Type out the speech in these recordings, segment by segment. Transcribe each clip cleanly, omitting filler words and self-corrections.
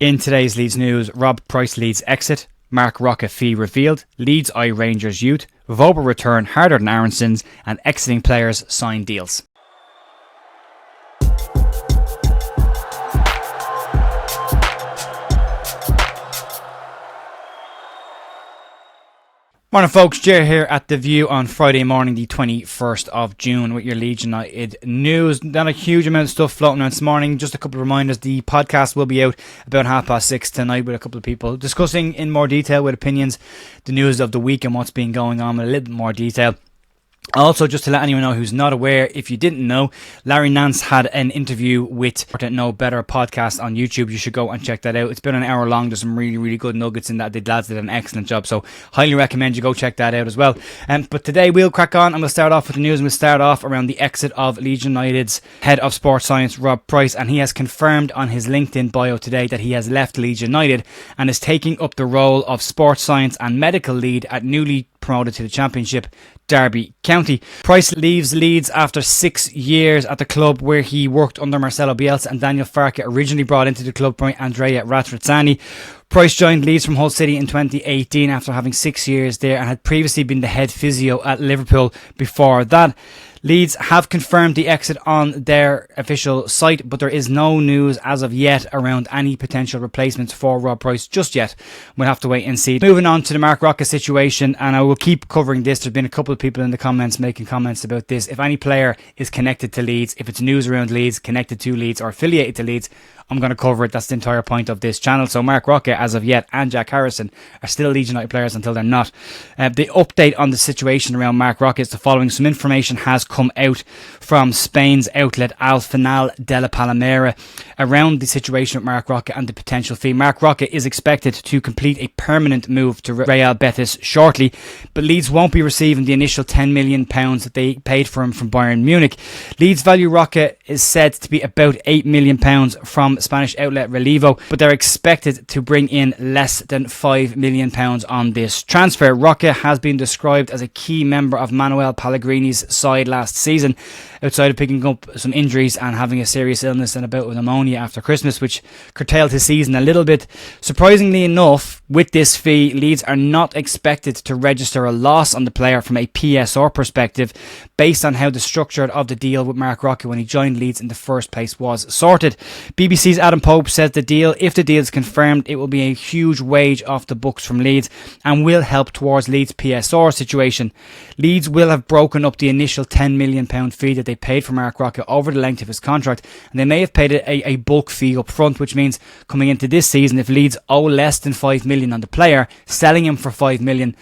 In today's Leeds news, Rob Price Leeds exit, Mark Roca fee revealed, Leeds eye Rangers youth, Wober return harder than Aronson's, and exiting players sign deals. Morning folks, Jer here at The View on Friday morning the 21st of June with your Leeds United news. Not a huge amount of stuff floating around this morning, just a couple of reminders. The podcast will be out about 6:30 tonight with a couple of people discussing in more detail with opinions the news of the week and what's been going on with a little bit more detail. Also, just to let anyone know who's not aware, if you didn't know, Larry Nance had an interview with Know Better podcast on YouTube. You should go and check that out. It's been an hour long. There's some really good nuggets in that. The lads did an excellent job, so highly recommend you go check that out as well. But today we'll crack on and we'll start off with the news, and we'll start off around the exit of Leeds United's head of sports science, Rob Price, and he has confirmed on his LinkedIn bio today that he has left Leeds United and is taking up the role of sports science and medical lead at newly promoted to the Championship Derby County. Price leaves Leeds after 6 years at the club where he worked under Marcelo Bielsa and Daniel Farke, originally brought into the club by Andrea Ratrizzani. Price joined Leeds from Hull City in 2018 after having 6 years there and had previously been the head physio at Liverpool before that. Leeds have confirmed the exit on their official site, but there is no news as of yet around any potential replacements for Rob Price just yet. We'll have to wait and see. Moving on to the Mark Roca situation, and I will keep covering this. There's been a couple of people in the comments making comments about this. If any player is connected to Leeds, if it's news around Leeds, connected to Leeds or affiliated to Leeds, I'm going to cover it. That's the entire point of this channel. So Mark Roca, as of yet, and Jack Harrison are still Leeds United players until they're not. The update on the situation around Mark Roca is the following. Some information has come out from Spain's outlet Al Final de la Palomera around the situation with Mark Roca and the potential fee. Mark Roca is expected to complete a permanent move to Real Betis shortly, but Leeds won't be receiving the initial £10 million that they paid for him from Bayern Munich. Leeds value Roca is said to be about £8 million from Spanish outlet Relevo, but they're expected to bring in less than £5 million on this transfer. Roca has been described as a key member of Manuel Pellegrini's side last season, outside of picking up some injuries and having a serious illness and a bout with pneumonia after Christmas, which curtailed his season a little bit. Surprisingly enough, with this fee, Leeds are not expected to register a loss on the player from a PSR perspective, based on how the structure of the deal with Mark Roca when he joined Leeds in the first place was sorted. BBC's Adam Pope says if the deal is confirmed, it will be a huge wage off the books from Leeds and will help towards Leeds' PSR situation. Leeds will have broken up the initial £10 million fee that they paid for Mark Roca over the length of his contract, and they may have paid a bulk fee up front, which means coming into this season, if Leeds owe less than £5 million on the player, selling him for £5 million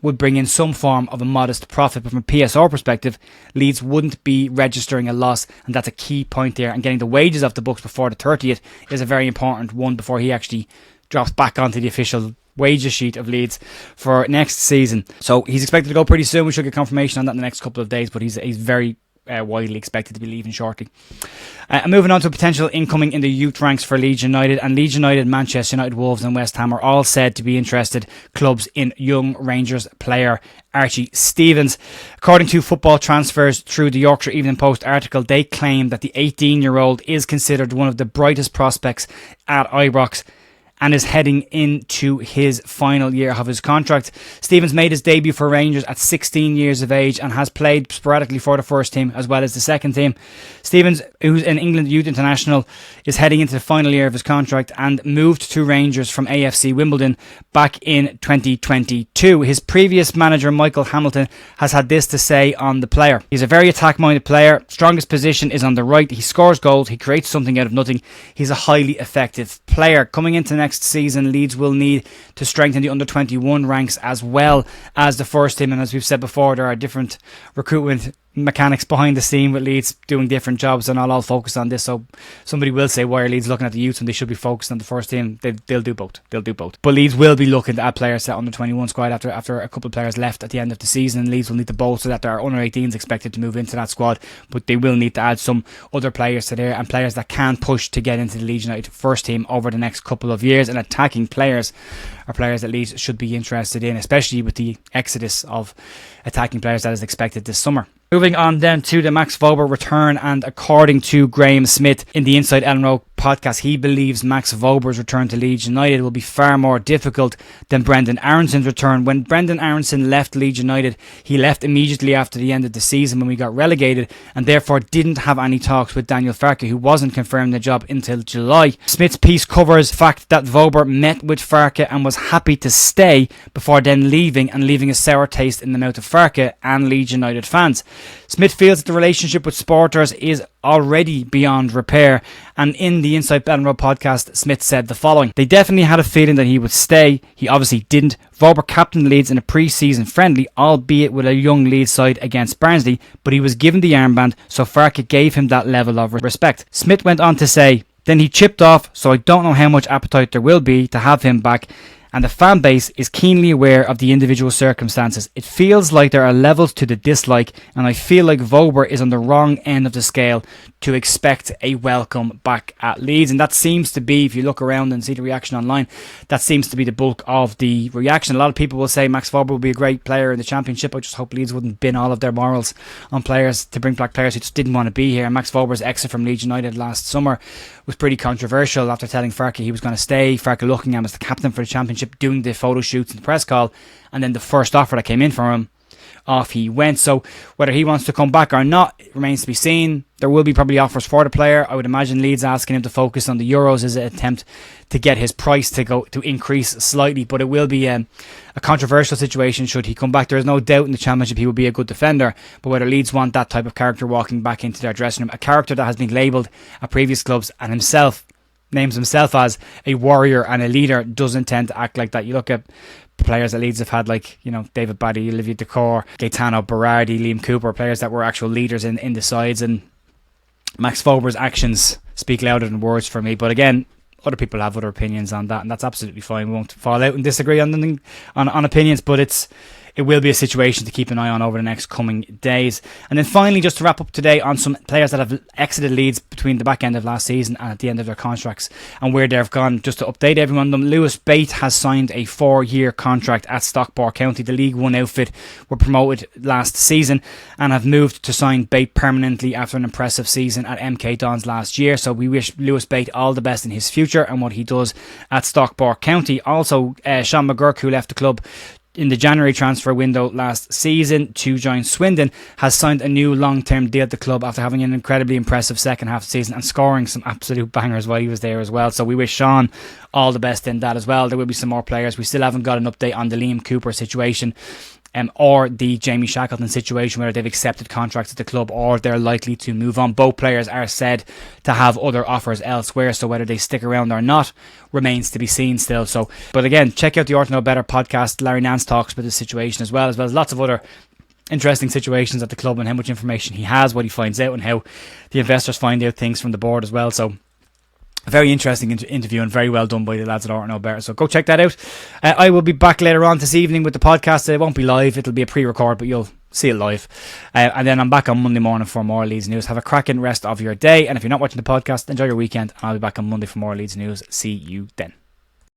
would bring in some form of a modest profit. But from a PSR perspective, Leeds wouldn't be registering a loss, and that's a key point there. And getting the wages off the books before the 30th is a very important one before he actually drops back onto the official wages sheet of Leeds for next season. So he's expected to go pretty soon. We should get confirmation on that in the next couple of days, but he's very widely expected to be leaving shortly. Moving on to a potential incoming in the youth ranks for Leeds United, and Leeds United, Manchester United, Wolves and West Ham are all said to be interested clubs in young Rangers player Archie Stevens. According to Football Transfers through the Yorkshire Evening Post article, they claim that the 18-year-old is considered one of the brightest prospects at Ibrox and is heading into his final year of his contract. Stevens made his debut for Rangers at 16 years of age and has played sporadically for the first team as well as the second team. Stevens, who's an England youth international, is heading into the final year of his contract and moved to Rangers from AFC Wimbledon back in 2022. His previous manager, Michael Hamilton, has had this to say on the player. He's a very attack-minded player. Strongest position is on the right. He scores goals. He creates something out of nothing. He's a highly effective player. Coming into next season, Leeds will need to strengthen the under-21 ranks as well as the first team, and as we've said before, there are different recruitment mechanics behind the scene with Leeds doing different jobs, and I'll all focus on this. So somebody will say, why are Leeds looking at the youth when they should be focused on the first team? They'll do both. But Leeds will be looking at players set on the 21 squad after a couple of players left at the end of the season. Leeds will need to bolster that. There are under 18s expected to move into that squad, but they will need to add some other players to there, and players that can push to get into the Leeds United first team over the next couple of years. And attacking players are players that Leeds should be interested in, especially with the exodus of attacking players that is expected this summer. Moving on then to the Max Wober return, and according to Graham Smith in the Inside Ellen Rowe podcast, he believes Max Wober's return to Leeds United will be far more difficult than Brendan Aaronson's return. When Brendan Aaronson left Leeds United, he left immediately after the end of the season when we got relegated, and therefore didn't have any talks with Daniel Farke, who wasn't confirmed the job until July. Smith's piece covers the fact that Wober met with Farke and was happy to stay before then leaving, and leaving a sour taste in the mouth of Farke and Leeds United fans. Smith feels that the relationship with supporters is already beyond repair, and in the Inside Bell Road podcast, Smith said the following: "They definitely had a feeling that he would stay. He obviously didn't. Wober captained Leeds in a pre-season friendly, albeit with a young Leeds side against Barnsley, but he was given the armband, so Farke gave him that level of respect." Smith went on to say, "Then he chipped off, so I don't know how much appetite there will be to have him back, and the fan base is keenly aware of the individual circumstances. It feels like there are levels to the dislike, and I feel like Wober is on the wrong end of the scale to expect a welcome back at Leeds." And that seems to be, if you look around and see the reaction online, that seems to be the bulk of the reaction. A lot of people will say Max Wober will be a great player in the Championship. I just hope Leeds wouldn't bin all of their morals on players to bring back players who just didn't want to be here. And Max Wober's exit from Leeds United last summer was pretty controversial after telling Farke he was going to stay. Farke looking at him as the captain for the Championship, doing the photo shoots and the press call, and then the first offer that came in for him, off he went. So whether he wants to come back or not, it remains to be seen. There will be probably offers for the player. I would imagine Leeds asking him to focus on the Euros as an attempt to get his price to increase slightly, but it will be a controversial situation should he come back. There is no doubt in the Championship he will be a good defender, but whether Leeds want that type of character walking back into their dressing room, a character that has been labelled at previous clubs and himself names himself as a warrior and a leader, doesn't tend to act like that. You look at players that Leeds have had, like, you know, David Batty, Olivier Decore, Gaetano Berardi, Liam Cooper, players that were actual leaders in the sides, and Max Wober's actions speak louder than words for me. But again, other people have other opinions on that, and that's absolutely fine. We won't fall out and disagree on opinions, but it will be a situation to keep an eye on over the next coming days. And then finally, just to wrap up today on some players that have exited Leeds between the back end of last season and at the end of their contracts and where they've gone, just to update everyone. Lewis Bate has signed a 4-year contract at Stockport County. The League One outfit were promoted last season and have moved to sign Bate permanently after an impressive season at MK Dons last year. So we wish Lewis Bate all the best in his future and what he does at Stockport County. Also, Sean McGurk, who left the club in the January transfer window last season to join Swindon, has signed a new long-term deal at the club after having an incredibly impressive second half of the season and scoring some absolute bangers while he was there as well. So we wish Sean all the best in that as well. There will be some more players. We still haven't got an update on the Liam Cooper situation or the Jamie Shackleton situation, whether they've accepted contracts at the club or they're likely to move on. Both players are said to have other offers elsewhere, so whether they stick around or not remains to be seen still. So, but again, check out the Ought to Know Better podcast. Larry Nance talks about the situation as well as lots of other interesting situations at the club and how much information he has, what he finds out, and how the investors find out things from the board as well. So a very interesting interview and very well done by the lads at Ought to Know Better. So go check that out. I will be back later on this evening with the podcast. It won't be live. It'll be a pre-record, but you'll see it live. And then I'm back on Monday morning for more Leeds news. Have a cracking rest of your day. And if you're not watching the podcast, enjoy your weekend. And I'll be back on Monday for more Leeds news. See you then.